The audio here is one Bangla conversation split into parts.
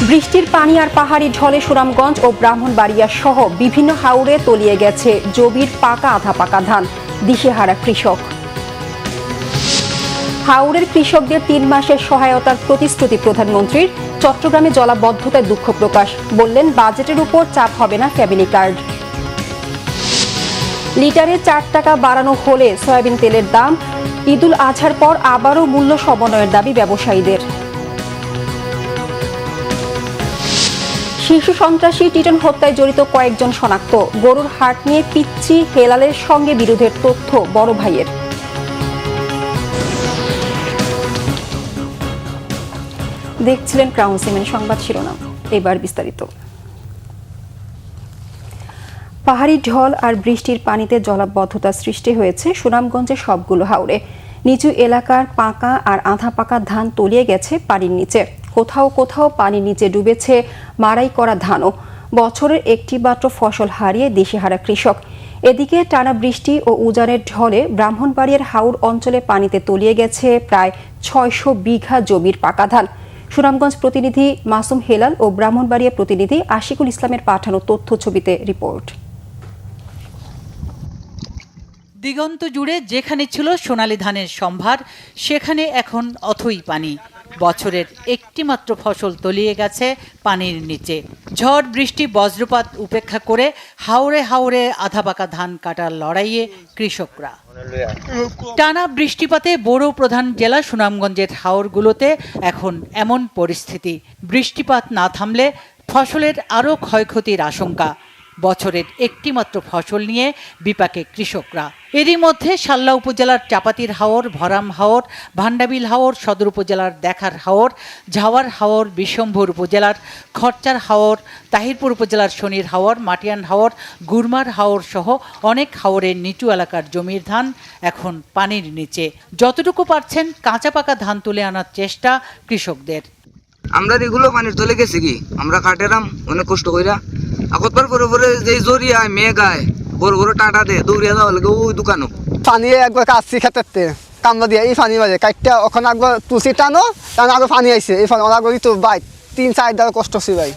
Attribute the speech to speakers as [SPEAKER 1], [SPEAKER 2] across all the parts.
[SPEAKER 1] বৃষ্টির পানি আর পাহাড়ি ঢলে সুনামগঞ্জ ও ব্রাহ্মণবাড়িয়া সহ বিভিন্ন হাওরে তলিয়ে গেছে জমির পাকা আধা পাকা ধান, দিশেহারা কৃষক। হাওরের কৃষকদের ৩ মাসের সহায়তার প্রতিশ্রুতি প্রধানমন্ত্রীর। চট্টগ্রামে জলাবদ্ধতায় দুঃখ প্রকাশ, বললেন বাজেটের উপর চাপ হবে না ফ্যামিলি কার্ড। লিটারে ৪ টাকা বাড়ানো হলে সয়াবিন তেলের দাম। ঈদুল আজহার পর আবারও মূল্য সমন্বয়ের দাবি ব্যবসায়ীদের। শিশু সন্ত্রাসী টিটন হত্যায় জড়িত কয়েকজন শনাক্ত। গরুর হাট নিয়ে পিচ্চি হেলালের সঙ্গে বিরোধের তথ্য বড় ভাইয়ের। দেখছিলেন ক্রাউন সিমেন্ট সংবাদ শিরোনাম, এবার বিস্তারিত। পাহাড়ি ঢল আর বৃষ্টির পানিতে জলাবদ্ধতা সৃষ্টি হয়েছে সুনামগঞ্জের সবগুলো হাওরে। নিচু এলাকার পাকা আর আধা পাকা ধান তলিয়ে গেছে পানির নিচে। কোথাও কোথাও পানির নিচে ডুবেছে মাড়াই করা ধানও। বছরের একটি মাত্র ফসল হারিয়ে দিশেহারা কৃষক। এদিকে টানা বৃষ্টি ও উজানের ঢলে ব্রাহ্মণবাড়িয়ার হাওর অঞ্চলে পানিতে তলিয়ে গেছে প্রায় ৬০০ বিঘা জমির পাকা ধান। সুনামগঞ্জ প্রতিনিধি মাসুম হেলাল ও ব্রাহ্মণবাড়িয়া প্রতিনিধি আশিকুল ইসলামের পাঠানো তথ্য ছবিতে রিপোর্ট।
[SPEAKER 2] দিগন্ত জুড়ে যেখানে ছিল সোনালী ধানের সম্ভার, সেখানে এখন অথই পানি। বছরের একটি মাত্র ফসল তলিয়ে গেছে পানির নিচে। ঝড় বৃষ্টি বজ্রপাত উপেক্ষা করে হাওরে হাওরে আধা পাকা ধান কাটার লড়াইয়ে কৃষকরা। টানা বৃষ্টিপাতে বড় প্রধান জেলা সুনামগঞ্জের হাওরগুলোতে এখন এমন পরিস্থিতি। বৃষ্টিপাত না থামলে ফসলের আরও ক্ষয়ক্ষতির আশঙ্কা। বছরের একটি মাত্র ফসল নিয়ে বিপাকে কৃষকরা। এরই মধ্যে শাল্লা উপজেলার চাপাতির হাওর, ভরাম হাওর, ভান্ডাবিল হাওর, সদর উপজেলার দেখার হাওর, ঝাওয়ার হাওর, বিশম্ভর উপজেলার খরচার হাওর, তাহিরপুর উপজেলার শনির হাওর, মাটিয়ান হাওর, গুরমার হাওর সহ অনেক হাওরের নিচু এলাকার জমির ধান এখন পানির নিচে। যতটুকু পারছেন কাঁচা পাকা ধান তুলে আনার চেষ্টা কৃষকদের।
[SPEAKER 3] আমরা এগুলো পানির তলে গেছি কি আমরা কাটেরাম অনেক কষ্ট কইরা আকতবার পরে পরে যে জরিয়ায় মেঘায় বড় বড় টাটা দে দৌড়িয়া যাওয়া লাগে ওই দোকানও
[SPEAKER 4] পানি একবার কাটছি খেতে কামড়া দিয়ে এই পানি বাজে কাটটা ওখানে একবার তুলসি টানো টানো আগে পানি আইছে এই পানি অনেক তো বাইক ৩-৪ দাও কষ্ট হচ্ছে ভাই।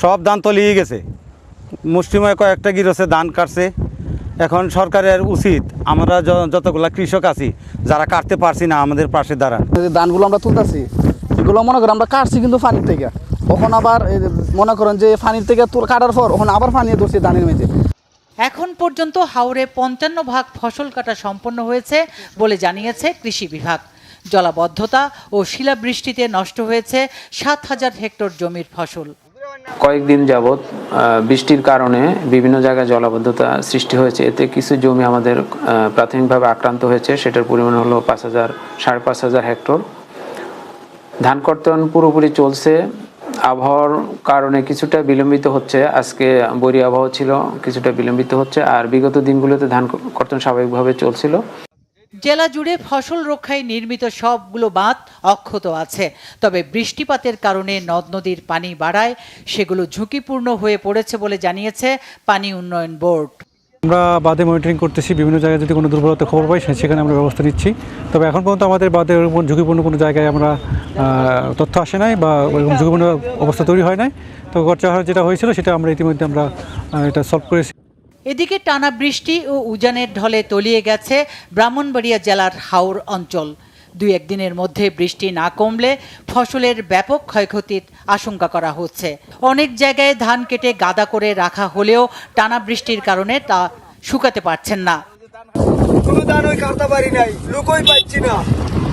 [SPEAKER 5] সব ধান তলিয়ে গেছে, মুষ্টিময় কয়েকটা গিরছে ধান কাটছে। এখন সরকারের উচিত আমরা যতগুলা কৃষক আছি যারা কাটতে পারছি না আমাদের পাশে দাঁড়ান।
[SPEAKER 6] ধানগুলো আমরা তুলতেছি, এগুলো মনে করেন আমরা কাটছি কিন্তু পানির থেকে, ওখানে আবার মনে করেন যে পানির থেকে কাটার পর ওখানে আবার পানি ধরছে ধানের মেঝে।
[SPEAKER 2] এখন পর্যন্ত হাওরে ৫৫ ভাগ ফসল কাটা সম্পন্ন হয়েছে বলে জানিয়েছে কৃষি বিভাগ। জলাবদ্ধতা ও শিলাবৃষ্টিতে নষ্ট হয়েছে ৭,০০০ হেক্টর জমির ফসল।
[SPEAKER 7] কয়েকদিন যাবৎ বৃষ্টির কারণে বিভিন্ন জায়গায় জলাবদ্ধতা সৃষ্টি হয়েছে। এতে কিছু জমি আমাদের প্রাথমিকভাবে আক্রান্ত হয়েছে, সেটার পরিমাণ হলো ৫,০০০ হেক্টর। ধান কর্তন পুরোপুরি চলছে, আবহাওয়ার কারণে কিছুটা বিলম্বিত হচ্ছে। আজকে বৈরী আবহাওয়া ছিল, কিছুটা বিলম্বিত হচ্ছে। আর বিগত দিনগুলোতে ধান কর্তন স্বাভাবিকভাবে চলছিল।
[SPEAKER 2] জেলা জুড়ে ফসল রক্ষায় নির্মিত সবগুলো বাঁধ অক্ষত আছে, তবে বৃষ্টিপাতের কারণে নদ নদীর পানি বাড়ায় সেগুলো ঝুঁকিপূর্ণ হয়ে পড়েছে বলে জানিয়েছে পানি উন্নয়ন বোর্ড।
[SPEAKER 8] আমরা বাঁধে মনিটরিং করতেছি, বিভিন্ন জায়গায় যদি কোনো দুর্বলতা খবর পাই সেখানে আমরা ব্যবস্থা নিচ্ছি। তবে এখন পর্যন্ত আমাদের বাঁধের ঝুঁকিপূর্ণ কোনো জায়গায় আমরা তথ্য আসে নাই বা ওইরকম ঝুঁকিপূর্ণ অবস্থা তৈরি হয় নাই। তো গড়চা যেটা হয়েছিল সেটা আমরা ইতিমধ্যে আমরা এটা সলভ করেছি।
[SPEAKER 2] এদিকে টানা বৃষ্টি ও উজানের ঢলে তলিয়ে গেছে ব্রাহ্মণবাড়িয়া জেলার হাওর অঞ্চল। ২-১ দিনের মধ্যে বৃষ্টি না কমলে ফসলের ব্যাপক ক্ষয়ক্ষতির আশঙ্কা করা হচ্ছে। অনেক জায়গায় ধান কেটে গাদা করে রাখা হলেও টানা বৃষ্টির কারণে তা শুকাতে পারছেন না।
[SPEAKER 4] কোনো ধান ওই কাটতে পারি নাই, লুকোই পাচ্ছি না।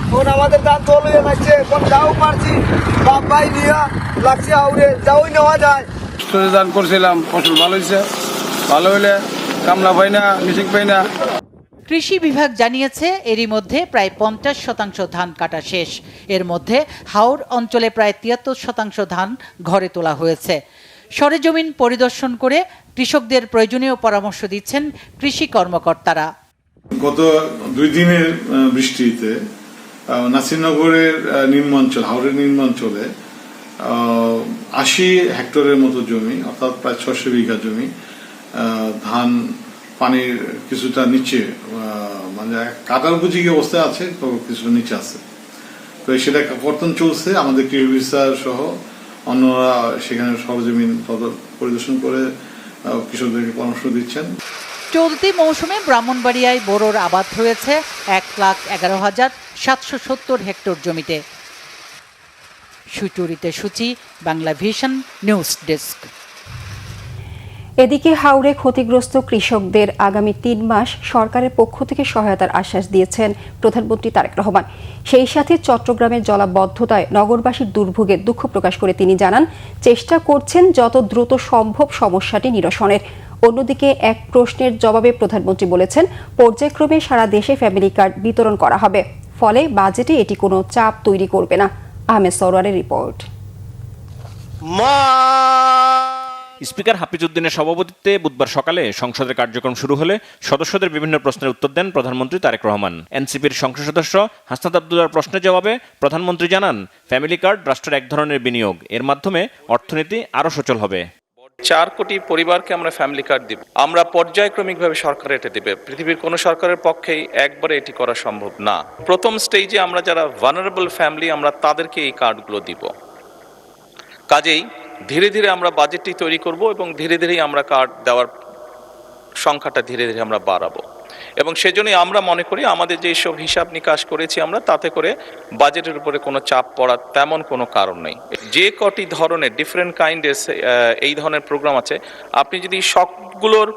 [SPEAKER 4] এখন আমাদের ধান তলিয়ে যাচ্ছে, কোন যাও পারছি বাপ ভাই নিয়ে লাগছে আউরে যাওই নেওয়া যায়।
[SPEAKER 9] ধান করছিলাম, ফসল ভালো হয়েছে, ভালো হইলে কামলা পাই না, মিশিং পাই না।
[SPEAKER 2] কৃষি বিভাগ জানিয়েছে এরই মধ্যে প্রায় ৫০% ধান কাটা শেষ। এর মধ্যে হাওর অঞ্চলে প্রায় ৭৩% ধান ঘরে তোলা হয়েছে। সরেজমিন পরিদর্শন করে কৃষকদের প্রয়োজনীয় পরামর্শ দিচ্ছেন কৃষি কর্মকর্তারা।
[SPEAKER 10] গত ২ দিনের বৃষ্টিতে নাসিরনগরের নিম্নাঞ্চল, হাওরের নিম্নাঞ্চলে ৮০ হেক্টরের মতো জমি, অর্থাৎ প্রায় ৬০০ বিঘা জমি ধান পানির কিছুটা নিচে, মানে কাটার উপযোগী অবস্থায় আছে, তো কিছুটা নিচে আছে। তো সেটা কর্তন চলছে। আমাদের কৃষি অফিসার সহ অন্যরা সেখানে সরজমিন পরিদর্শন করে কৃষকদেরকে পরামর্শ দিচ্ছেন।
[SPEAKER 2] চলতি মৌসুমে ব্রাহ্মণবাড়িয়ায় বোরোর আবাদ হয়েছে 1,11,770 হেক্টর জমিতে। সুচরিতা সূচি, বাংলা ভিশন নিউজ ডেস্ক।
[SPEAKER 1] এদিকে হাওড়ে ক্ষতিগ্রস্ত কৃষকদের আগামী 3 মাস সরকারের পক্ষ থেকে সহায়তার আশ্বাস দিয়েছেন প্রধানমন্ত্রী তারেক রহমান। সেই সাথে চট্টগ্রামের জলাবদ্ধতায় নগরবাসীর দুর্ভোগের দুঃখ প্রকাশ করে তিনি জানান, চেষ্টা করছেন যত দ্রুত সম্ভব সমস্যাটি নিরসনের। অন্যদিকে এক প্রশ্নের জবাবে প্রধানমন্ত্রী বলেছেন, পর্যায়ক্রমে সারা দেশে ফ্যামিলি কার্ড বিতরণ করা হবে, ফলে বাজেটে এটি কোনো চাপ তৈরি করবে না। আহমেদ সরওয়ারের রিপোর্ট।
[SPEAKER 11] স্পিকার হাফিজউদ্দিনের সভাপতিত্বে বুধবার সকালে সংসদের কার্যক্রম শুরু হলে সদস্যদের বিভিন্ন প্রশ্নের উত্তর দেন প্রধানমন্ত্রী তারেক রহমান। এনসিপির সংসদ সদস্য হাসনাত আব্দুল্লাহর প্রশ্নের জবাবে প্রধানমন্ত্রী জানান, ফ্যামিলি কার্ড রাষ্ট্রের এক ধরনের বিনিয়োগ, এর মাধ্যমে অর্থনীতি আরও সচল হবে।
[SPEAKER 12] 4 কোটি পরিবারকে আমরা ফ্যামিলি কার্ড দিব। আমরা পর্যায়ক্রমিকভাবে সরকার এটা দিবে। পৃথিবীর কোনো সরকারের পক্ষেই একবারে এটি করা সম্ভব না। প্রথম স্টেজে আমরা যারা ভালনারেবল ফ্যামিলি, আমরা তাদেরকে এই কার্ডগুলো দিব। কাজেই ধীরে ধীরে আমরা বাজেটটি তৈরি করব এবং ধীরে ধীরেই আমরা কার্ড দেওয়ার সংখ্যাটা ধীরে ধীরে আমরা বাড়াবো। এবং সেজন্যই আমরা মনে করি আমাদের যে সব হিসাব নিকাশ করেছি আমরা, তাতে করে বাজেটের উপরে কোনো চাপ পড়ার তেমন কোনো কারণ নেই। যে কটি ধরনের ডিফারেন্ট কাইন্ডের এই ধরনের প্রোগ্রাম আছে, আপনি যদি সবগুলোর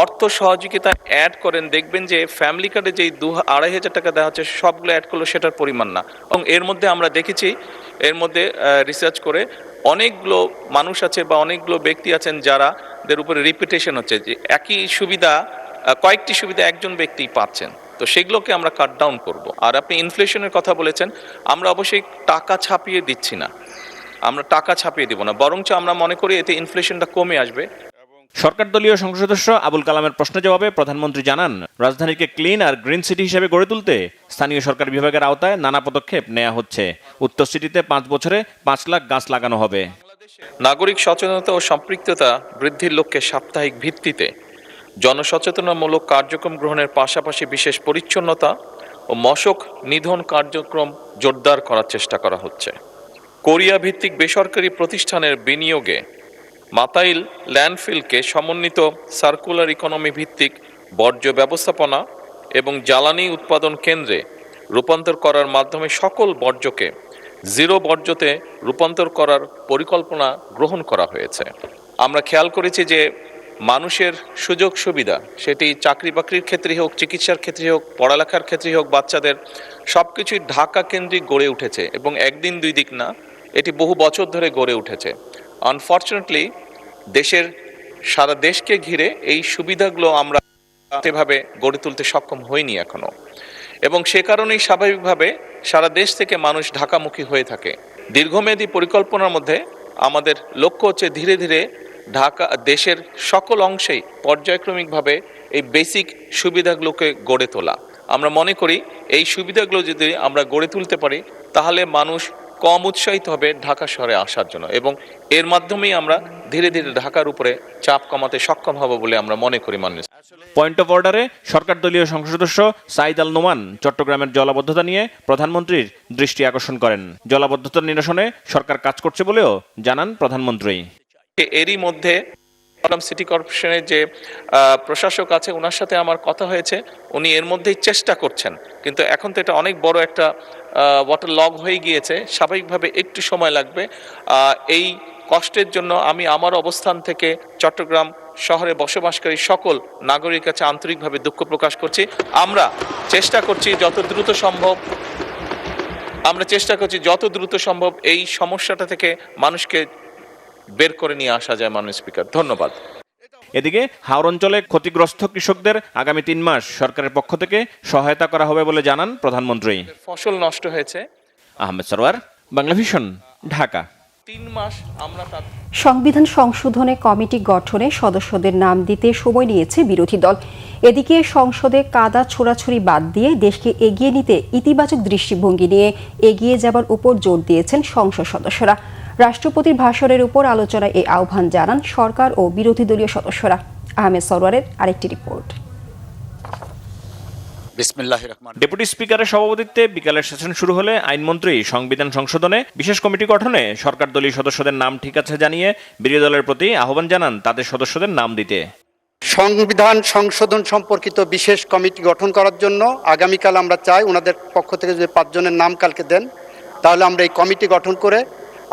[SPEAKER 12] অর্থ সহযোগিতা অ্যাড করেন, দেখবেন যে ফ্যামিলি কার্ডে যেই 2,500 টাকা দেওয়া হচ্ছে সবগুলো অ্যাড করলে সেটার পরিমাণ না। এবং এর মধ্যে আমরা দেখেছি, এর মধ্যে রিসার্চ করে অনেকগুলো মানুষ আছে বা অনেকগুলো ব্যক্তি আছেন যাদের উপরে রিপিটেশন হচ্ছে, যে একই সুবিধা কয়েকটি সুবিধা একজন ব্যক্তি পাচ্ছেন। তো সেগুলোকে আমরা কাট ডাউন করব। আর আপনি ইনফ্লেশনের কথা বলেছেন, আমরা অবশ্যই টাকা ছাপিয়ে দিচ্ছি না, আমরা টাকা ছাপিয়ে দিব না, বরঞ্চ আমরা মনে করি এতে ইনফ্লেশনটা কমে আসবে।
[SPEAKER 11] সরকার দলীয় সংসদ সদস্য আবুল কালামের প্রশ্নের জবাবে প্রধানমন্ত্রী জানান, রাজধানীকে ক্লিন আর গ্রিন সিটি হিসেবে গড়ে তুলতে স্থানীয় সরকার বিভাগের আওতায় নানা পদক্ষেপ নেওয়া হচ্ছে। উত্তর সিটিতে 5 বছরে 5 লাখ গাছ লাগানো হবে।
[SPEAKER 12] নাগরিক সচেতনতা ও সম্পৃক্ততা বৃদ্ধির লক্ষ্যে সাপ্তাহিক ভিত্তিতে জনসচেতনামূলক কার্যক্রম গ্রহণের পাশাপাশি বিশেষ পরিচ্ছন্নতা ও মশক নিধন কার্যক্রম জোরদার করার চেষ্টা করা হচ্ছে। কোরিয়া ভিত্তিক বেসরকারি প্রতিষ্ঠানের বিনিয়োগে মাতাইল ল্যান্ডফিলকে সমন্বিত সার্কুলার ইকোনমি ভিত্তিক বর্জ্য ব্যবস্থাপনা এবং জ্বালানি উৎপাদন কেন্দ্রে রূপান্তর করার মাধ্যমে সকল বর্জ্যকে জিরো বর্জ্যতে রূপান্তর করার পরিকল্পনা গ্রহণ করা হয়েছে। আমরা খেয়াল করেছি যে মানুষের সুযোগ সুবিধা, সেটি চাকরি বাকরির ক্ষেত্রে হোক, চিকিৎসার ক্ষেত্রে হোক, পড়ালেখার ক্ষেত্রে হোক, বাচ্চাদের সবকিছুই ঢাকা কেন্দ্রিক গড়ে উঠেছে এবং একদিন দুই দিক না, এটি বহু বছর ধরে গড়ে উঠেছে। আনফর্চুনেটলি সারা দেশকে ঘিরে এই সুবিধাগুলো আমরা সেভাবে গড়ে তুলতে সক্ষম হইনি এখনো, এবং সে কারণেই স্বাভাবিকভাবে সারা দেশ থেকে মানুষ ঢাকামুখী হয়ে থাকে। দীর্ঘমেয়াদী পরিকল্পনার মধ্যে আমাদের লক্ষ্য হচ্ছে ধীরে ধীরে দেশের সকল অংশেই পর্যায়ক্রমিকভাবে এই বেসিক সুবিধাগুলোকে গড়ে তোলা। আমরা মনে করি এই সুবিধাগুলো যদি আমরা গড়ে তুলতে পারি, তাহলে মানুষ কম উৎসাহিত হবে ঢাকা শহরে আসার জন্য, এবং এর মাধ্যমেই আমরা ধীরে ধীরে ঢাকার উপরে চাপ কমাতে সক্ষম হব বলে আমরা মনে করি।
[SPEAKER 11] পয়েন্ট অফ অর্ডারে সরকার দলীয় সংসদ সদস্য সাইদ আল নোমান চট্টগ্রামের জলাবদ্ধতা নিয়ে প্রধানমন্ত্রীর দৃষ্টি আকর্ষণ করেন। জলাবদ্ধতা নিরসনে সরকার কাজ করছে বলেও জানান প্রধানমন্ত্রী।
[SPEAKER 12] এরই মধ্যে সিটি কর্পোরেশনের যে প্রশাসক আছে, ওনার সাথে আমার কথা হয়েছে, উনি এর মধ্যেই চেষ্টা করছেন, কিন্তু এখন তো এটা অনেক বড় একটা ওয়াটার লগ হয়ে গিয়েছে, স্বাভাবিকভাবে একটু সময় লাগবে। এই কষ্টের জন্য আমি আমার অবস্থান থেকে চট্টগ্রাম শহরে বসবাসকারী সকল নাগরিকের কাছে আন্তরিকভাবে দুঃখ প্রকাশ করছি। আমরা চেষ্টা করছি যত দ্রুত সম্ভব এই সমস্যাটা থেকে মানুষকে বের করে নিয়ে আসা যায়। মাননীয় স্পিকার, ধন্যবাদ।
[SPEAKER 11] এদিকে হাওর অঞ্চলে ক্ষতিগ্রস্ত কৃষকদের আগামী 3 মাস সরকারের পক্ষ থেকে সহায়তা করা হবে বলে জানান প্রধানমন্ত্রী।
[SPEAKER 12] ফসল নষ্ট হয়েছে।
[SPEAKER 11] আহমেদ সরওয়ার, বাংলা ভিশন, ঢাকা।
[SPEAKER 12] 3 মাস আমরা
[SPEAKER 1] সংবিধান সংশোধনে কমিটি গঠনে সদস্যদের নাম দিতে সময় নিয়েছে বিরোধী দল। এদিকে সংসদে কাদা ছোড়াছুড়ি বাদ দিয়ে দেশকে এগিয়ে নিতে ইতিবাচক দৃষ্টিভঙ্গি নিয়ে এগিয়ে যাবার উপর জোর দিয়েছেন সংসদ সদস্যরা। রাষ্ট্রপতির ভাষণের উপর আলোচনায় এই আহ্বান জানান সরকার ও বিরোধী দলীয় সদস্যরা। আহমেদ সরওয়ারের আরেকটি রিপোর্ট।
[SPEAKER 13] বিসমিল্লাহির রহমানির
[SPEAKER 11] ডেপুটি স্পিকারের সভাপতিত্বে বিকালের সেশন শুরু হলে আইনমন্ত্রী সংবিধান সংশোধনে বিশেষ কমিটি গঠনে সরকার দলীয় সদস্যদের নাম ঠিক আছে জানিয়ে বিরোধী দলের প্রতি আহ্বান জানান তাদের সদস্যদের নাম দিতে।
[SPEAKER 13] সংবিধান সংশোধন সম্পর্কিত বিশেষ কমিটি গঠন করার জন্য আগামীকাল আমরা চাই ওনাদের পক্ষ থেকে যদি 5 জনের নাম কালকে দেন, তাহলে আমরা এই কমিটি গঠন করে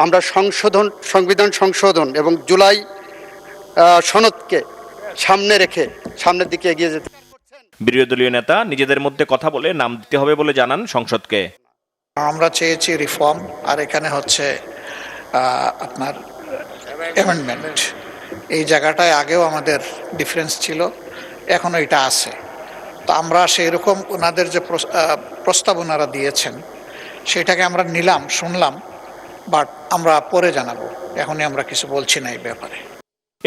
[SPEAKER 13] আমরা সংবিধান সংশোধন এবং জুলাই সনদকে সামনে রেখে সামনের দিকে এগিয়ে যেতে।
[SPEAKER 11] বিরোধী দলীয় নেতা নিজেদের মধ্যে কথা বলে নাম দিতে হবে বলে জানান সংসদকে।
[SPEAKER 14] আমরা চেয়েছি রিফর্ম, আর এখানে হচ্ছে আপনার অ্যামেন্ডমেন্ট। এই জায়গাটায় আগেও আমাদের ডিফারেন্স ছিল, এখনো এটা আছে। তো আমরা সেই রকম ওনাদের যে প্রস্তাবনারা দিয়েছেন সেটাকে আমরা নিলাম, শুনলাম, বাট আমরা পরে জানাবো, এখনই আমরা কিছু বলছি না এই ব্যাপারে।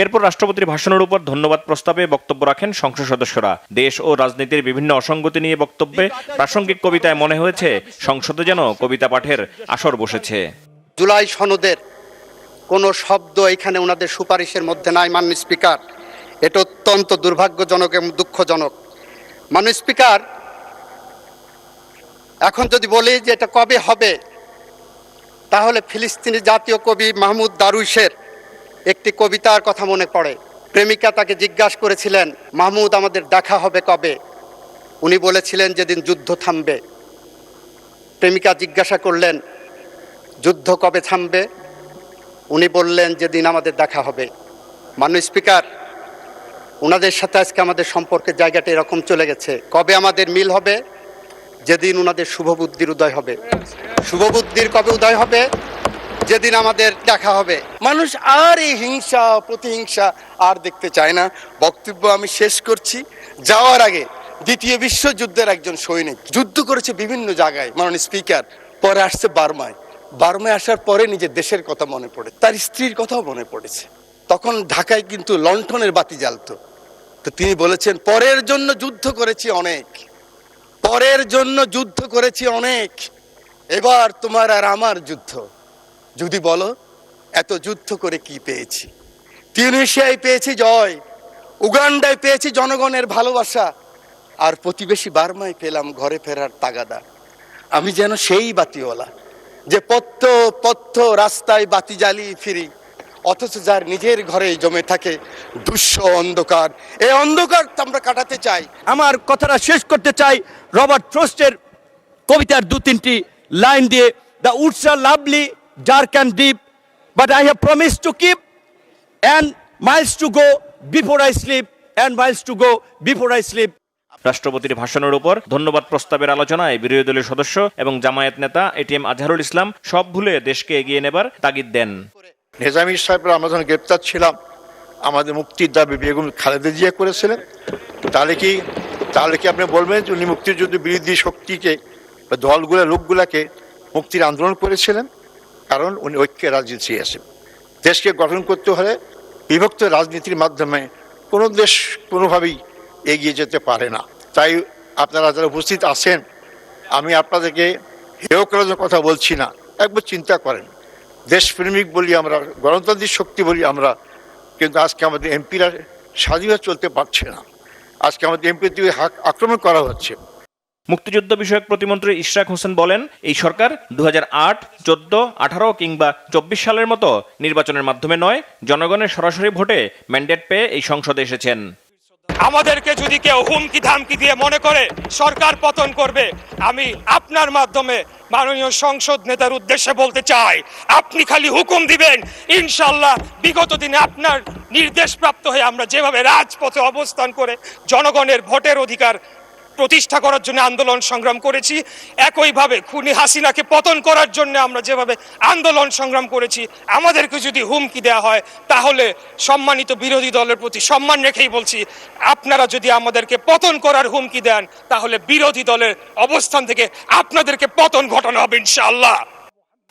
[SPEAKER 11] এরপর রাষ্ট্রপতির ভাষণের উপর ধন্যবাদ প্রস্তাবে বক্তব্য রাখেন সংসদ সদস্যরা। দেশ ও রাজনীতির বিভিন্ন অসঙ্গতি নিয়ে বক্তব্যে প্রাসঙ্গিক কবিতায় মনে হয়েছে সংসদে যেন কবিতা পাঠের আসর বসেছে।
[SPEAKER 13] জুলাই সনদের কোনো শব্দ এখানে ওনাদের সুপারিশের মধ্যে নাই মাননীয় স্পিকার। এটা অত্যন্ত দুর্ভাগ্যজনক এবং দুঃখজনক। মাননীয় স্পিকার, এখন যদি বলি যে এটা কবে হবে, তাহলে ফিলিস্তিনি জাতীয় কবি মাহমুদ দারুইশের একটি কবিতার কথা মনে পড়ে। প্রেমিকা তাকে জিজ্ঞাসা করেছিলেন, মাহমুদ আমাদের দেখা হবে কবে? উনি বলেছিলেন যেদিন যুদ্ধ থামবে। প্রেমিকা জিজ্ঞাসা করলেন, যুদ্ধ কবে থামবে? উনি বললেন যেদিন আমাদের দেখা হবে। মাননীয় স্পিকার, ওনাদের সাথে আজকে আমাদের সম্পর্কের জায়গাটা এরকম চলে গেছে। কবে আমাদের মিল হবে? যেদিন ওনাদের শুভবুদ্ধির উদয় হবে। শুভবুদ্ধির কবে উদয় হবে? যেদিন আমাদের দেখা হবে।
[SPEAKER 15] মানুষ আর এই হিংসা প্রতিহিংসা আর দেখতে চায় না। বক্তব্য আমি শেষ করছি। যাওয়ার আগে দ্বিতীয় বিশ্বযুদ্ধের একজন সৈনিক যুদ্ধ করেছে বিভিন্ন জায়গায় মাননীয় স্পিকার, পরে আসছে বার্মায়। বার্মায় আসার পরে নিজের দেশের কথা মনে পড়ে, তার স্ত্রীর কথাও মনে পড়েছে। তখন ঢাকায় কিন্তু লণ্ঠনের বাতি জ্বালতো। তো তিনি বলেছেন, পরের জন্য যুদ্ধ করেছি অনেক, পরের জন্য যুদ্ধ করেছি অনেক, এবার তোমার আর আমার যুদ্ধ। যদি বলো এত যুদ্ধ করে কি পেয়েছি? তিউনিসিয়ায় পেয়েছি জয়, উগান্ডায় পেয়েছি জনগণের ভালোবাসা, আর প্রতিবেশী বার্মায় পেলাম ঘরে ফেরার তাগাদা। আমি যেন সেই বাতিওয়ালা যে পথ রাস্তায় বাতি জ্বালিয়ে ফিরি, অথচ যার নিজের ঘরে জমে থাকে দুঃস্ব অন্ধকার। এই অন্ধকার আমরা কাটাতে চাই।
[SPEAKER 16] আমার কথাটা শেষ করতে চাই রবার্ট ফ্রস্টের কবিতার 2-3টি লাইন দিয়ে। The woods are lovely, dark and deep, but I have promised to keep, and miles to go before I sleep, and miles to go before I sleep.
[SPEAKER 11] রাষ্ট্রপতির ভাষণের উপর ধন্যবাদ প্রস্তাবের আলোচনায় বিরোধী দলীয় সদস্য এবং জামায়াত নেতা এটিএম আজহারুল ইসলাম সব ভুলে দেশকে এগিয়ে নেবার তাগিদ দেন।
[SPEAKER 17] নিজামী সাহেবরা আমরা যখন গ্রেপ্তার ছিলাম, আমাদের মুক্তির দাবি বেগম খালেদা জিয়া করেছিলেন। তাহলে কি আপনি বলবেন যে উনি মুক্তিযুদ্ধ বিরোধী শক্তিকে বা দলগুলো লোকগুলাকে মুক্তির আন্দোলন করেছিলেন? কারণ উনি ঐক্যের রাজনীতি চেয়েছেন। দেশকে গঠন করতে হলে বিভক্ত রাজনীতির মাধ্যমে কোনো দেশ কোনোভাবেই এগিয়ে যেতে পারে না। তাই আপনারা যারা উপস্থিত আছেন, আমি আপনাদেরকে হেয় করার কথা বলছি না। একবার চিন্তা করেন, দেশপ্রেমিক বলি আমরা, গণতান্ত্রিক শক্তি বলি আমরা, কিন্তু আজকে আমাদের এমপিরা স্বাধীনভাবে চলতে পারছে না। আজকে আমাদের এমপি দিয়ে আক্রমণ করা হচ্ছে।
[SPEAKER 11] মুক্তিযুদ্ধ বিষয়ক প্রতিমন্ত্রী ইশরাক হোসেন বলেন, এই সরকার 2008, 14, 18 কিংবা 24 সালের মতো নির্বাচনের মাধ্যমে নয়, জনগণের সরাসরি ভোটে ম্যান্ডেট পেয়ে এই সংসদে এসেছেন।
[SPEAKER 18] আমাদেরকে যদি কেউ হুমকি ধামকি দিয়ে মনে করে সরকার পতন করবে, আমি আপনার মাধ্যমে মাননীয় সংসদ নেতার উদ্দেশ্যে বলতে চাই, আপনি খালি হুকুম দিবেন, ইনশাল্লাহ বিগত দিনে আপনার নির্দেশ প্রাপ্ত হয়ে আমরা যেভাবে রাজপথে অবস্থান করে জনগণের ভোটের অধিকার প্রতিষ্ঠা করার জন্য আন্দোলন সংগ্রাম করেছি, একইভাবে খুনি হাসিনাকে পতন করার জন্য আমরা যেভাবে আন্দোলন সংগ্রাম করেছি, আমাদেরকে যদি হুমকি দেওয়া হয় তাহলে সম্মানিত বিরোধী দলের প্রতি সম্মান রেখেই বলছি, আপনারা যদি আমাদেরকে পতন করার হুমকি দেন তাহলে বিরোধী দলের অবস্থান থেকে আপনাদেরকে পতন ঘটানো হবে ইনশাআল্লাহ।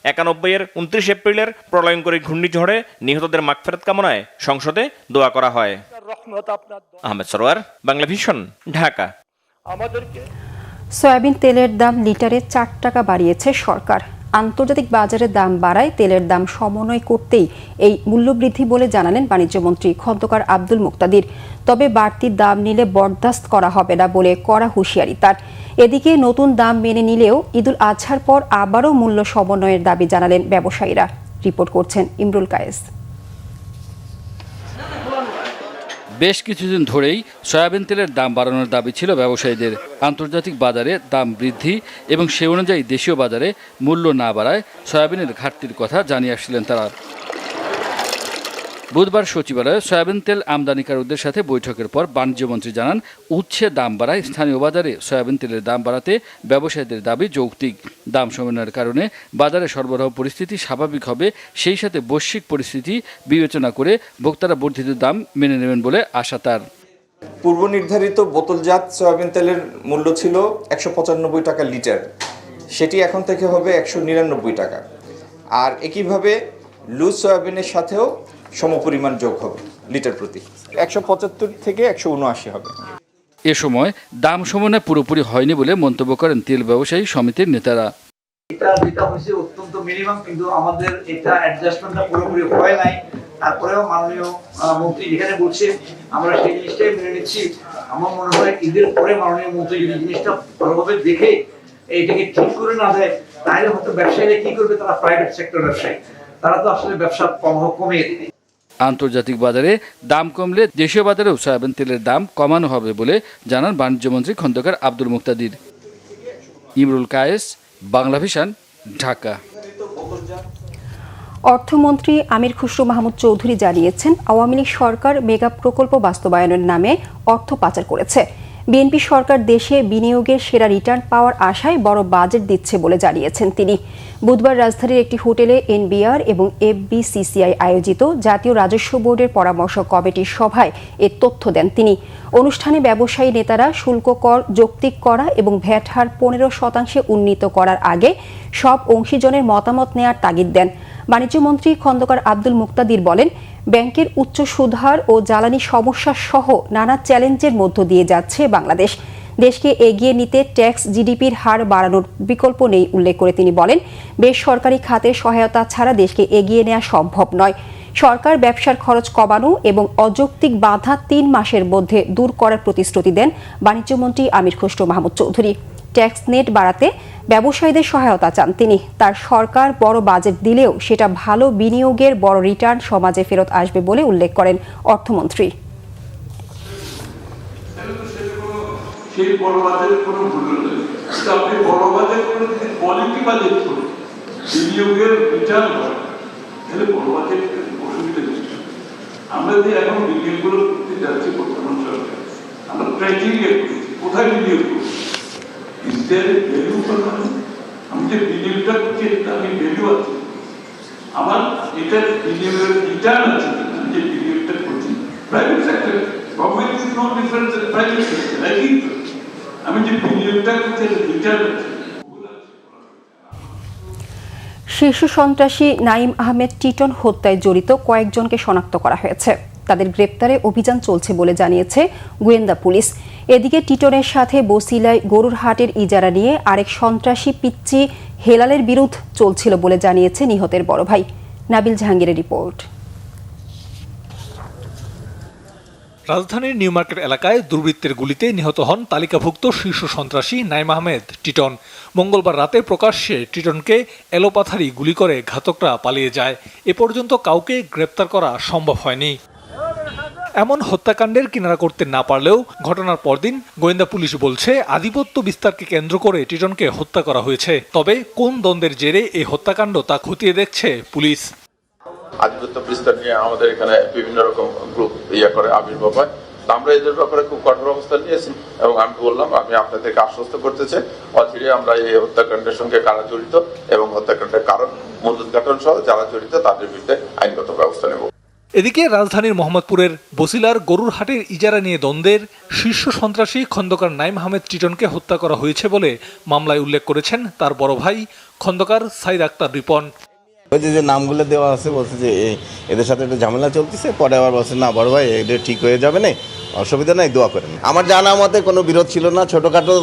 [SPEAKER 11] 91-এর 29 এপ্রিলের প্রলয়ঙ্করী ঘূর্ণিঝড়ে নিহতদের মাগফিরাত কামনায় সংসদে দোয়া করা হয়। আহমেদ সরোয়ার, বাংলা ভিশন, ঢাকা।
[SPEAKER 1] সয়াবিন তেলের দাম লিটারে 4 টাকা বাড়িয়েছে সরকার। আন্তর্জাতিক বাজারে দাম বাড়ায় তেলের দাম সমন্বয় করতেই এই মূল্যবৃদ্ধি বলে জানালেন বাণিজ্যমন্ত্রী খন্দকার আব্দুল মুক্তাদির। তবে বাড়তি দাম নিলে বরদাস্ত করা হবে না বলে কড়া হুঁশিয়ারি তার। এদিকে নতুন দাম মেনে নিলেও ঈদুল আজহার পর আবারও মূল্য সমন্বয়ের দাবি জানালেন ব্যবসায়ীরা। রিপোর্ট করছেন ইমরুল কায়েস।
[SPEAKER 19] বেশ কিছুদিন ধরেই সয়াবিন তেলের দাম বাড়ানোর দাবি ছিল ব্যবসায়ীদের। আন্তর্জাতিক বাজারে দাম বৃদ্ধি এবং সে অনুযায়ী দেশীয় বাজারে মূল্য না বাড়ায় সয়াবিনের ঘাটতির কথা জানিয়ে আসছিলেন তারা। বুধবার সচিবালয়ে সয়াবিন তেল আমদানিকারকদের সাথে বৈঠকের পর বাণিজ্যমন্ত্রী জানান, উৎসে দাম বাড়ায় স্থানীয় বাজারে সয়াবিন তেলের দাম বাড়াতে ব্যবসায়ীদের দাবি যৌক্তিক। দাম সমন্বয়ের কারণে বাজারে সরবরাহ পরিস্থিতি স্বাভাবিক হবে, সেই সাথে বৈশ্বিক পরিস্থিতি বিবেচনা করে ভোক্তারা বর্ধিত দাম মেনে নেবেন বলে আশা তার।
[SPEAKER 20] পূর্ব নির্ধারিত বোতলজাত সয়াবিন তেলের মূল্য ছিল 195 টাকা লিটার, সেটি এখন থেকে হবে 199 টাকা। আর একইভাবে লুজ সয়াবিনের সাথেও সমপরিমাণ যোগ হবে, লিটার প্রতি 175 থেকে 179 হবে।
[SPEAKER 19] এ সময় দাম সমন্বয় পুরোপুরি হয়নি বলে মন্তব্য করেন তেল ব্যবসায়ী সমিতির নেতারা।
[SPEAKER 21] এটা যেটা হয়েছে অত্যন্ত মিনিমাম, কিন্তু আমাদের এটা অ্যাডজাস্টমেন্টটা পুরোপুরি হয় নাই। তারপরেও মাননীয় মন্ত্রী যেখানে বলছে আমরা সেই জিনিসটাই মেনে নিচ্ছি। আমার মনে হয় ঈদের পরে মাননীয় মন্ত্রী যদি জিনিসটা ভালোভাবে দেখে এইটাকে ঠিক করে না দেয়, তাহলে হয়তো ব্যবসায়ীরা কি করবে, তারা প্রাইভেট সেক্টর ব্যবসায়ী, তারা তো আসলে ব্যবসার প্রভাব কমিয়ে দেবে।
[SPEAKER 19] আন্তর্জাতিক বাজারে দাম কমলে দেশীয় বাজারেও সয়াবিন তেলের দাম কমানো হবে বলে জানান বাণিজ্যমন্ত্রী খন্দকার আব্দুল মুক্তাদির। ইমরুল কায়েস, বাংলা ভিশন, ঢাকা।
[SPEAKER 1] অর্থমন্ত্রী আমির খুসরো মাহমুদ চৌধুরী জানিয়েছেন, আওয়ামী লীগ সরকার মেগা প্রকল্প বাস্তবায়নের নামে অর্থ পাচার করেছে। বিএনপি সরকার দেশে বিনিয়োগের সেরা রিটার্ন পাওয়ার আশায় বড় বাজেট দিচ্ছে বলে জানিয়েছেন তিনি। বুধবার রাজধানীর একটি হোটেলে এনবিআর এবং এফবিসিসিআই আয়োজিত জাতীয় রাজস্ব বোর্ডের পরামর্শ কমিটির সভায় এ তথ্য দেন তিনি। অনুষ্ঠানে ব্যবসায়ী নেতারা শুল্ক কর যৌক্তিক করা এবং ভ্যাট হার 15% উন্নীত করার আগে সব অংশীজনের মতামত নেয়ার তাগিদ দেন। বাণিজ্যমন্ত্রী খন্দকার আব্দুল মুক্তাদির বলেন, ব্যাংকের উচ্চ সুদহার ও জ্বালানি সমস্যা সহ নানা চ্যালেঞ্জের মধ্য দিয়ে যাচ্ছে বাংলাদেশ। দেশকে এগিয়ে নিতে ট্যাক্স জিডিপির হার বাড়ানোর বিকল্প নেই উল্লেখ করে তিনি বলেন, বেসরকারি খাতের সহায়তা ছাড়া দেশকে এগিয়ে নেওয়া সম্ভব নয়। সরকার ব্যবসার খরচ কমানো এবং অযৌক্তিক বাধা 3 মাসের মধ্যে দূর করার প্রতিশ্রুতি দেন বাণিজ্যমন্ত্রী আমির খুসরো মাহমুদ চৌধুরী। ট্যাক্স নেট বাড়াতে ব্যবসায়ীদের সহায়তা চান তিনি। তার সরকার বড় বাজেট দিলেও সেটা ভালো বিনিয়োগের বড় রিটার্ন সমাজে ফেরত আসবে বলে উল্লেখ করেন অর্থমন্ত্রী।
[SPEAKER 22] সেই বড় বাজেটের কোনো ভুল নেই, আপনি বড় বাজেট করে যদি কোয়ালিটি বাজেট করে বিনিয়োগের রিটার্ন হয়, তাহলে বড় বাজেট অসুবিধা নেই। আমরা যে এখন বিনিয়োগগুলো করতে যাচ্ছি বর্তমান সরকার, আমরা ক্রাইটেরিয়া করছি কোথায় বিনিয়োগ করছি, ভ্যালু পারমানেন্ট। আমি যে বিনিয়োগটা করছি এটা আমি ভ্যালু আছে, আমার এটা বিনিয়োগের রিটার্ন আছে, আমি যে বিনিয়োগটা করছি private sector, government is no difference in private sector, একই তো। আমি যে বিনিয়োগটা করছি রিটার্ন আছে।
[SPEAKER 1] শীর্ষ সন্ত্রাসী নাঈম আহমেদ টিটন হত্যায় জড়িত কয়েকজনকে শনাক্ত করা হয়েছে। তাদের গ্রেপ্তারে অভিযান চলছে বলে জানিয়েছে গোয়েন্দা পুলিশ। এদিকে টিটনের সাথে বসিলায় গরুর হাটের ইজারা নিয়ে আরেক সন্ত্রাসী পিচ্চি হেলালের বিরোধ চলছিল বলে জানিয়েছে নিহতের বড় ভাই। নাবিল জাহাঙ্গীরের রিপোর্ট।
[SPEAKER 23] রাজধানীর নিউ মার্কেট এলাকায় দুর্বৃত্তের গুলিতে নিহত হন তালিকাভুক্ত শীর্ষ সন্ত্রাসী নাঈম আহমেদ টিটন। মঙ্গলবার রাতে প্রকাশ্যে টিটনকে এলোপাথারি গুলি করে ঘাতকরা পালিয়ে যায়। এ পর্যন্ত কাউকে গ্রেপ্তার করা সম্ভব হয়নি। এমন হত্যাকাণ্ডের কিনারা করতে না পারলেও ঘটনার পরদিন গোয়েন্দা পুলিশ বলছে আধিপত্য বিস্তারকে কেন্দ্র করে টিটনকে হত্যা করা হয়েছে। তবে কোন দ্বন্দ্বের জেরে এই হত্যাকাণ্ড তা খতিয়ে দেখছে পুলিশ।
[SPEAKER 24] আধিপত্য বিস্তার নিয়ে আমাদের এখানে বিভিন্ন রকম গ্রুপ করে আবির্ভাব হয়। আমরা এদের ব্যাপারে খুব কঠোর অবস্থান নিয়েছি এবং আমি বললাম, আমি আপনাদেরকে আশ্বস্ত করতে চাই, অচিরে আমরা এই হত্যাকাণ্ডের সঙ্গে কারা জড়িত এবং হত্যাকাণ্ডের কারণ মূল উদ্ঘাটন সহ যারা জড়িত তাদের বিরুদ্ধে আইনগত ব্যবস্থা নেব।
[SPEAKER 23] এদিকে রাজধানীর মোহাম্মদপুরের বসিলার গরুর হাটের ইজারা নিয়ে দ্বন্দ্বের শীর্ষ সন্ত্রাসী খন্দকার নাঈম আহমেদ টিটনকে হত্যা করা হয়েছে বলে মামলায় উল্লেখ করেছেন তার বড় ভাই খন্দকার সাইদ আক্তার রিপন।
[SPEAKER 25] ওই যে নামগুলো দেওয়া আছে, বলছে যে এদের সাথে একটা ঝামেলা চলতেছে, পরে আবার বলছে না বড় ভাই এটা ঠিক হয়ে যাবে না, অসুবিধা নাই, দোয়া করেন। আমার জানা মতে কোনো বিরোধ ছিল না, ছোটোখাটো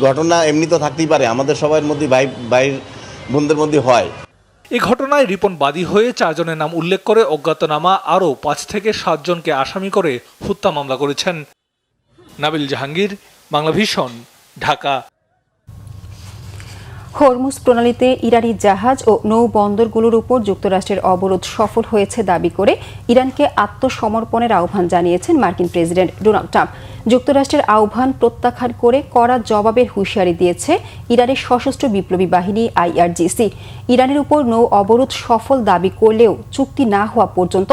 [SPEAKER 25] ঘটনা এমনি তো থাকতেই পারে, আমাদের সবার মধ্যে ভাই বোনদের মধ্যে হয়।
[SPEAKER 23] এ ঘটনায় রিপন বাদী হয়ে 4 জনের নাম উল্লেখ করে অজ্ঞাতনামা আরও 5 থেকে 7 জনকে আসামি করে হত্যা মামলা করেছেন। নাবিল জাহাঙ্গীর, বাংলা ভিশন, ঢাকা।
[SPEAKER 1] হরমুজ প্রণালীতে ইরানি জাহাজ ও নৌ বন্দরগুলোর উপর যুক্তরাষ্ট্রের অবরোধ সফল হয়েছে দাবি করে ইরানকে আত্মসমর্পণের আহ্বান জানিয়েছেন মার্কিন প্রেসিডেন্ট ডোনাল্ড ট্রাম্প। যুক্তরাষ্ট্রের আহ্বান প্রত্যাখ্যান করে কড়া জবাবের হুঁশিয়ারি দিয়েছে ইরানের সশস্ত্র বিপ্লবী বাহিনী IRGC। ইরানের উপর নৌ অবরোধ সফল দাবি করলেও চুক্তি না হওয়া পর্যন্ত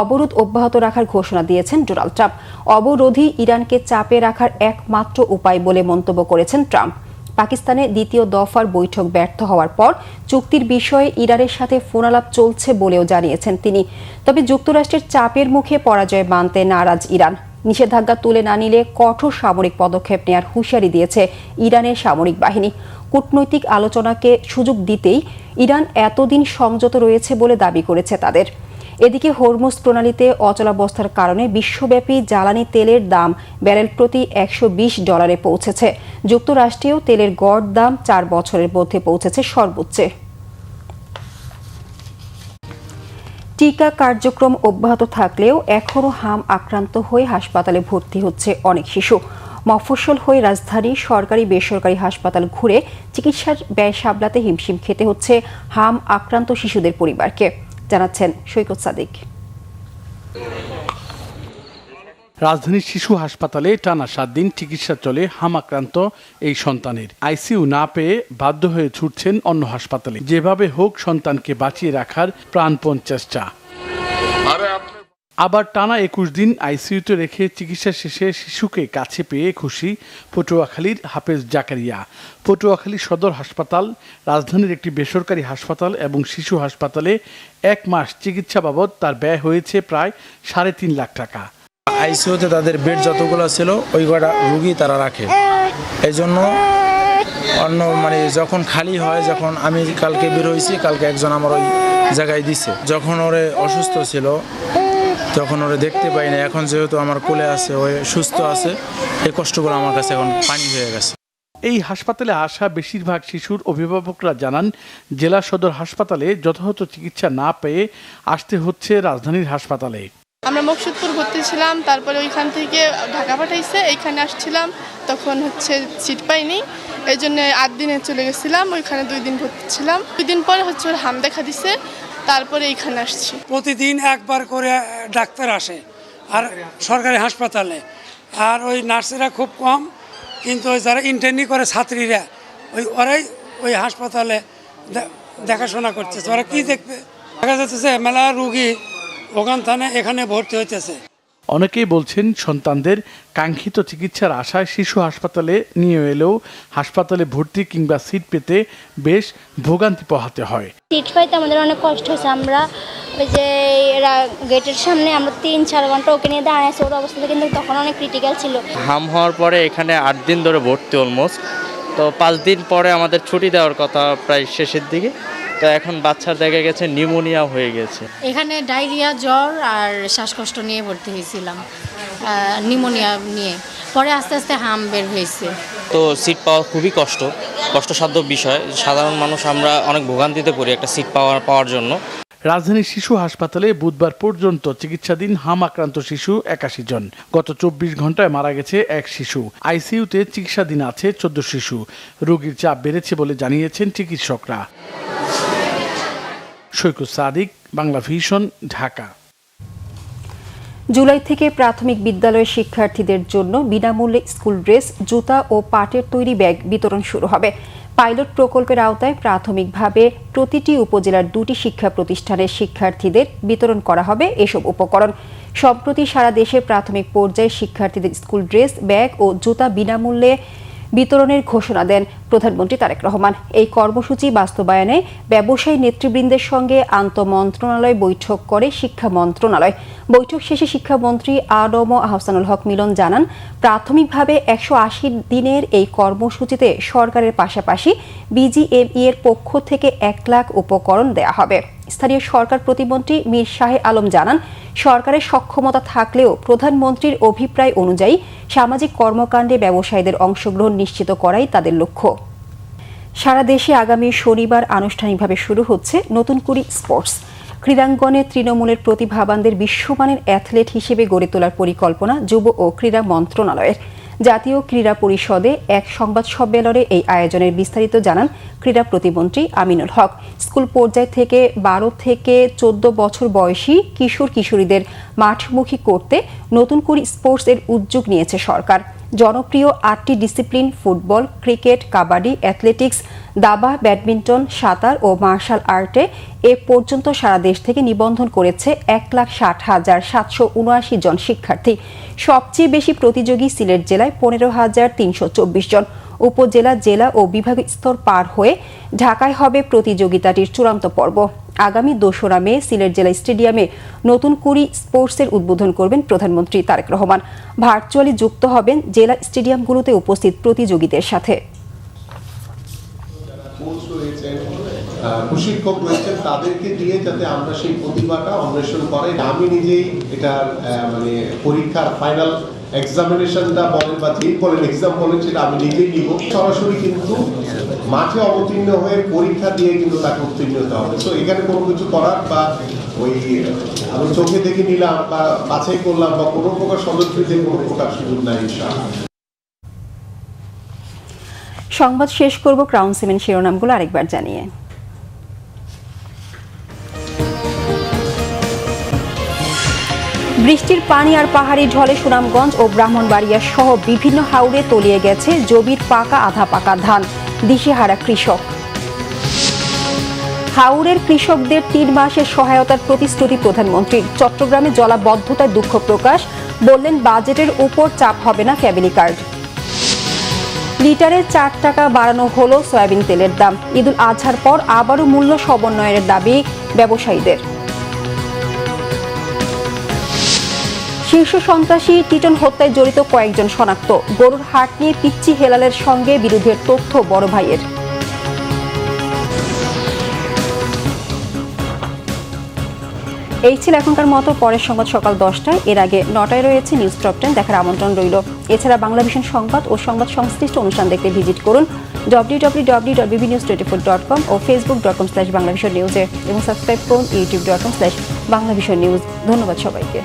[SPEAKER 1] অবরোধ অব্যাহত রাখার ঘোষণা দিয়েছেন ডোনাল্ড ট্রাম্প। অবরোধই ইরানকে চাপে রাখার একমাত্র উপায় বলে মন্তব্য করেছেন ট্রাম্প। পাকিস্তানে দ্বিতীয় দফার বৈঠক ব্যর্থ হওয়ার পর চুক্তির বিষয়ে ইরানের সাথে ফোনালাপ চলছে বলেও জানিয়েছেন তিনি। তবে যুক্তরাষ্ট্রের চাপের মুখে পরাজয় মানতে নারাজ ইরান। নিষেধাজ্ঞা তুলে না নিলে কঠোর সামরিক পদক্ষেপ নেওয়ার হুঁশিয়ারি দিয়েছে ইরানের সামরিক বাহিনী। কূটনৈতিক আলোচনাকে সুযোগ দিতেই ইরান এতদিন সংযত রয়েছে বলে দাবি করেছে তাদের। এদিকে হরমুজ প্রণালীতে অচলাবস্থার কারণে বিশ্বব্যাপী জ্বালানি তেলের দাম ব্যারেল প্রতি $120 পৌঁছেছে। যুক্তরাষ্ট্রেও তেলের গড় দাম 4 বছরের মধ্যে পৌঁছেছে সর্বোচ্চে। টিকা কার্যক্রম অব্যাহত থাকলেও এখনও হাম আক্রান্ত হয়ে হাসপাতালে ভর্তি হচ্ছে অনেক শিশু। মফস্বল হয়ে রাজধানী সরকারি বেসরকারি হাসপাতাল ঘুরে চিকিৎসার ব্যয় সামলাতে হিমশিম খেতে হচ্ছে হাম আক্রান্ত শিশুদের পরিবারকে, জানাচ্ছেন সৈকত সাদিক।
[SPEAKER 3] রাজধানীর শিশু হাসপাতালে টানা 7 দিন চিকিৎসা চলে হাম আক্রান্ত এই সন্তানের। আইসিইউ না পেয়ে বাধ্য হয়ে ছুটছেন অন্য হাসপাতালে। যেভাবে হোক সন্তানকে বাঁচিয়ে রাখার প্রাণপণ চেষ্টা। আবার টানা 21 দিন আইসিইউতে রেখে চিকিৎসা শেষে শিশুকে কাছে পেয়ে খুশি পটুয়াখালীর হাফেজ জাকারিয়া। পটুয়াখালী সদর হাসপাতাল, রাজধানীর একটি বেসরকারি হাসপাতাল এবং শিশু হাসপাতালে 1 মাস চিকিৎসা বাবদ তার ব্যয় হয়েছে প্রায় 3.5 লাখ টাকা।
[SPEAKER 5] আইসিইউতে তাদের বেড যতগুলো ছিল ওই কটা রুগী তারা রাখে, এই জন্য অন্য যখন খালি হয়, যখন আমি কালকে বের হয়েছি, কালকে একজন আমার ওই জায়গায় দিছে। যখন ওরে অসুস্থ ছিল তখন ওরে দেখতে পাই না, এখন যেহেতু আমার কোলে আছে, ওই সুস্থ আছে, এই কষ্টগুলো আমার কাছে এখন পানি হয়ে গেছে।
[SPEAKER 3] এই হাসপাতালে আসা বেশিরভাগ শিশুর অভিভাবকরা জানান জেলা সদর হাসপাতালে যথাযথ চিকিৎসা না পেয়ে আসতে হচ্ছে রাজধানীর হাসপাতালে।
[SPEAKER 6] আমরা মকসুদপুর ভর্তি ছিলাম, তারপরে ওইখান থেকে ঢাকা পাঠাইছে, এইখানে আসছিলাম, তখন সিট পাইনি, এই জন্য 8 দিনে চলে গেছিলাম, ওইখানে 2 দিন ভর্তি ছিলাম। 2 দিন পরে ওর হাম দেখা দিছে, তারপরে এইখানে আসছি।
[SPEAKER 7] প্রতিদিন একবার করে ডাক্তার আসে আর সরকারি হাসপাতালে, আর ওই নার্সেরা খুব কম, কিন্তু ওই যারা ইন্টার্নি করে ছাত্রীরা ওরাই ওই হাসপাতালে দেখাশোনা করতেছে। ওরা কি দেখবে, দেখা যাচ্ছে মেলা রুগী ওখান থেকে এখানে ভর্তি হইতেছে।
[SPEAKER 3] অনেকেই বলছেন সন্তানদের কাঙ্ক্ষিত চিকিৎসার আশায় শিশু হাসপাতালে নিয়ে এলেও হাসপাতালে ভর্তি কিংবা সিট পেতে বেশ ভোগান্তি পোহাতে হয়।
[SPEAKER 8] সিট পাইতে আমাদের অনেক কষ্ট হয়েছে। আমরা ওই যে গেটের সামনে আমরা 3-4 ঘন্টা ওকে নিয়ে দাঁড়িয়ে আছি, ওর অবস্থা কিন্তু তখন অনেক ক্রিটিক্যাল ছিল।
[SPEAKER 26] হাম হওয়ার পরে এখানে 8 দিন ধরে ভর্তি অলমোস্ট, তো 5 দিন পরে আমাদের ছুটি দেওয়ার কথা প্রায় শেষের দিকে, তো এখন বাচ্চার দেখা গেছে নিউমোনিয়া হয়ে গেছে।
[SPEAKER 27] এখানে ডায়রিয়া, জ্বর আর শ্বাসকষ্ট নিয়ে ভর্তি হয়েছিলাম, নিউমোনিয়া নিয়ে, পরে আস্তে আস্তে হাম বের হয়েছে।
[SPEAKER 26] তো সিট পাওয়া খুবই কষ্টসাধ্য বিষয়। সাধারণ মানুষ আমরা অনেক ভোগান্তিতে পড়ি একটা সিট পাওয়ার জন্য।
[SPEAKER 3] রাজধানীর শিশু হাসপাতালে বুধবার পর্যন্ত চিকিৎসাধীন হাম আক্রান্ত শিশু 81 জন। গত 24 ঘন্টায় মারা গেছে 1 শিশু। আইসিইউতে চিকিৎসাধীন আছে 14 শিশু। রোগীর চাপ বেড়েছে বলে জানিয়েছেন চিকিৎসকরা। সৈকত সাদিক, বাংলা ভিশন, ঢাকা।
[SPEAKER 1] জুলাই থেকে প্রাথমিক বিদ্যালয়ের শিক্ষার্থীদের জন্য বিনামূল্যে স্কুল ড্রেস, জুতা ও পাটের তৈরি ব্যাগ বিতরণ শুরু হবে। পাইলট প্রকল্পের আওতায় প্রাথমিকভাবে প্রতিটি উপজেলার 2টি শিক্ষা প্রতিষ্ঠানের শিক্ষার্থীদের বিতরণ করা হবে এসব উপকরণ। সম্প্রতি সারা দেশে প্রাথমিক পর্যায়ে শিক্ষার্থীদের স্কুল ড্রেস, ব্যাগ ও জুতা বিনামূল্যে বিতরণের ঘোষণা দেন প্রধানমন্ত্রী তারেক রহমান। এই কর্মসূচি বাস্তবায়নে ব্যবসায়ী নেতৃবৃন্দের সঙ্গে আন্তঃমন্ত্রণালয় বৈঠক করে শিক্ষা মন্ত্রণালয়। বৈঠক শেষে শিক্ষামন্ত্রী আ.ড.ম আহসানুল হক মিলন জানান, প্রাথমিকভাবে 180 দিনের এই কর্মসূচিতে সরকারের পাশাপাশি বিজিএমই এর পক্ষ থেকে 1 লাখ উপকরণ দেয়া হবে। স্থানীয় সরকার প্রতিমন্ত্রী মীর শাহে আলম জানান, সরকারের সক্ষমতা থাকলেও প্রধানমন্ত্রীর অভিপ্রায় অনুযায়ী সামাজিক কর্মকাণ্ডে ব্যবসায়ীদের অংশগ্রহণ নিশ্চিত করাই তাদের লক্ষ্য। সারা দেশে আগামী শনিবার আনুষ্ঠানিকভাবে শুরু হচ্ছে নতুন কুড়ি স্পোর্টস। ক্রীড়াঙ্গনে তৃণমূলের প্রতিভাবানদের বিশ্বমানের অ্যাথলেট হিসেবে গড়ে তোলার পরিকল্পনা যুব ও ক্রীড়া মন্ত্রণালয়ের। জাতীয় ক্রীড়া পরিষদে এক সংবাদ সম্মেলনে এই আয়োজনের বিস্তারিত জানান ক্রীড়া প্রতিমন্ত্রী আমিনুল হক। স্কুল পর্যায় থেকে 12 থেকে 14 বছর বয়সী কিশোর কিশোরীদের মাঠমুখী করতে নতুন কুড়ি স্পোর্টস এর উদ্যোগ নিয়েছে সরকার। জনপ্রিয় 8টি discipline football, cricket, kabaddi, athletics, দাবা, ব্যাডমিন্টন, সাঁতার ও মার্শাল আর্টে এ পর্যন্ত সারা দেশ থেকে নিবন্ধন করেছে 1,60,779 জন শিক্ষার্থী। সবচেয়ে বেশি প্রতিযোগী সিলেট জেলায় 15,324 জন। উপজেলা, জেলা ও বিভাগীয় স্তর পার হয়ে ঢাকায় হবে প্রতিযোগিতাটির চূড়ান্ত পর্ব। আগামী 2রা মে সিলেট জেলা স্টেডিয়ামে নতুন কুড়ি স্পোর্টসের উদ্বোধন করবেন প্রধানমন্ত্রী তারেক রহমান। ভার্চুয়ালি যুক্ত হবেন জেলা স্টেডিয়ামগুলোতে উপস্থিত প্রতিযোগীদের সাথে।
[SPEAKER 2] প্রশিক্ষক রয়েছেন তাদেরকে দিয়ে যাতে আমরা সেই প্রতিভাটা অন্বেষণ করে। আমি নিজেই এটার মানে পরীক্ষার ফাইনাল এক্সামিনেশনটা বলেন বা যেই বলেন এক্সাম বলেন সেটা আমি নিজেই নিব। সরাসরি কিন্তু মাঠে অবতীর্ণ হয়ে পরীক্ষা দিয়ে কিন্তু তাকে উত্তীর্ণ হতে হবে। তো এখানে কোনো কিছু করার বা ওই আমি চোখে দেখে নিলাম বা বাছাই করলাম বা কোনো প্রকার সদস্যদের কোনো প্রকার সুযোগ নাই ইনশাআল্লাহ।
[SPEAKER 1] সংবাদ শেষ করব ক্রাউন সিমেন্ট শিরোনামগুলো আরেকবার জানিয়ে। বৃষ্টির পানি আর পাহাড়ি ঢলে সুনামগঞ্জ ও ব্রাহ্মণবাড়িয়া সহ বিভিন্ন হাওরে তলিয়ে গেছে জমির পাকা আধা পাকা ধান, দিশেহারা কৃষক। হাওরের কৃষকদের 3 মাসের সহায়তার প্রতিশ্রুতি প্রধানমন্ত্রীর। চট্টগ্রামে জলাবদ্ধতায় দুঃখ প্রকাশ, বললেন বাজেটের উপর চাপ হবে না ফ্যামিলি কার্ড। লিটারে 4 টাকা বাড়ানো হলো সয়াবিন তেলের দাম। ঈদুল আজহার পর আবারও মূল্য সমন্বয়ের দাবি ব্যবসায়ীদের। শীর্ষ সন্ত্রাসী টিটন হত্যায় জড়িত কয়েকজন শনাক্ত। গরুর হাট নিয়ে পিচ্চি হেলালের সঙ্গে বিরোধের তথ্য বড় ভাইয়ের। এই ছিল এখনকার মতো। পরের সংবাদ সকাল 10টায়, এর আগে 9টায় রয়েছে নিউজ টপ 10 দেখার আমন্ত্রণ রইল। এছাড়া বাংলা ভিশন সংবাদ ও সংবাদ সংশ্লিষ্ট অনুষ্ঠান দেখতে ভিজিট করুন www.bbnews24.com ও facebook.com/banglavisionnews এবং সাবস্ক্রাইব করুন youtube.com/banglavisionnews। ধন্যবাদ সবাইকে।